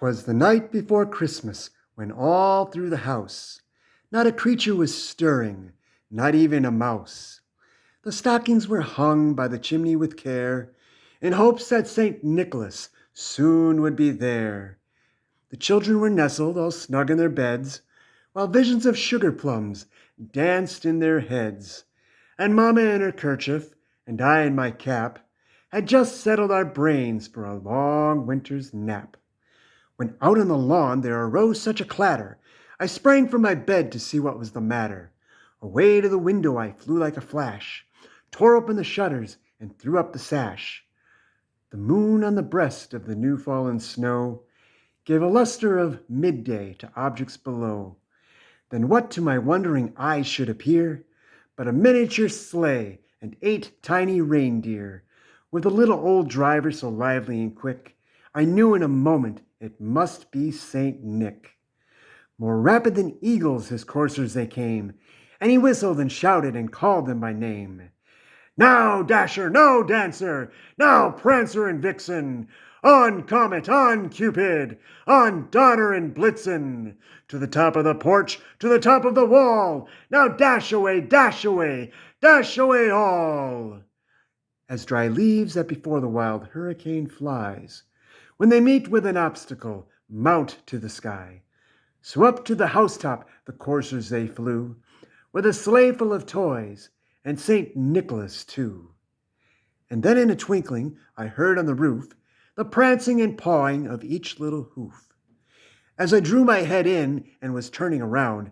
'Twas the night before Christmas, when all through the house not a creature was stirring, not even a mouse. The stockings were hung by the chimney with care, in hopes that St. Nicholas soon would be there. The children were nestled all snug in their beds, while visions of sugar plums danced in their heads. And Mamma in her kerchief, and I in my cap, had just settled our brains for a long winter's nap. When out on the lawn there arose such a clatter, I sprang from my bed to see what was the matter. Away to the window I flew like a flash, tore open the shutters, and threw up the sash. The moon on the breast of the new-fallen snow gave a luster of midday to objects below. Then what to my wondering eyes should appear but a miniature sleigh and 8 tiny reindeer, with a little old driver so lively and quick, I knew in a moment it must be Saint Nick. More rapid than eagles his coursers they came, and he whistled and shouted and called them by name. Now, Dasher, now, Dancer, now, Prancer and Vixen, on Comet, on Cupid, on Donner and Blitzen, to the top of the porch, to the top of the wall, now dash away, dash away, dash away all. As dry leaves that before the wild hurricane flies, when they meet with an obstacle, mount to the sky. So up to the housetop the coursers they flew, with a sleigh full of toys, and St. Nicholas too. And then in a twinkling I heard on the roof the prancing and pawing of each little hoof. As I drew my head in and was turning around,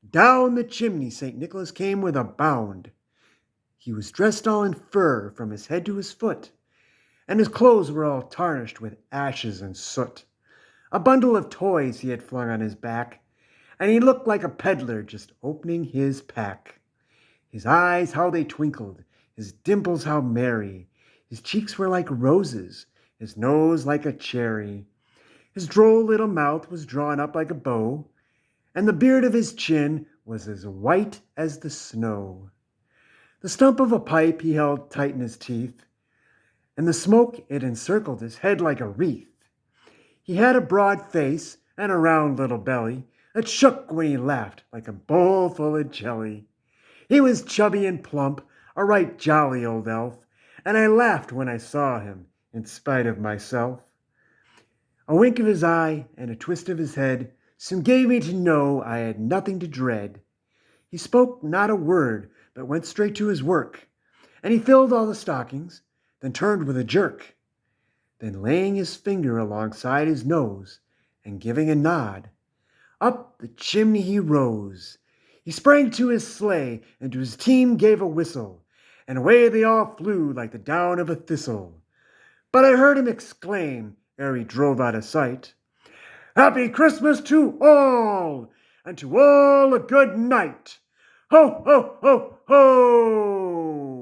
down the chimney St. Nicholas came with a bound. He was dressed all in fur from his head to his foot, and his clothes were all tarnished with ashes and soot. A bundle of toys he had flung on his back, and he looked like a peddler just opening his pack. His eyes, how they twinkled, his dimples how merry, his cheeks were like roses, his nose like a cherry. His droll little mouth was drawn up like a bow, and the beard of his chin was as white as the snow. The stump of a pipe he held tight in his teeth, and the smoke it encircled his head like a wreath. He had a broad face and a round little belly that shook when he laughed like a bowl full of jelly. He was chubby and plump, a right jolly old elf, and I laughed when I saw him, in spite of myself. A wink of his eye and a twist of his head soon gave me to know I had nothing to dread. He spoke not a word, but went straight to his work, and he filled all the stockings, then turned with a jerk. Then laying his finger alongside his nose, and giving a nod, up the chimney he rose. He sprang to his sleigh, and to his team gave a whistle, and away they all flew like the down of a thistle. But I heard him exclaim, ere he drove out of sight, "Happy Christmas to all, and to all a good night! Ho, ho, ho, ho!"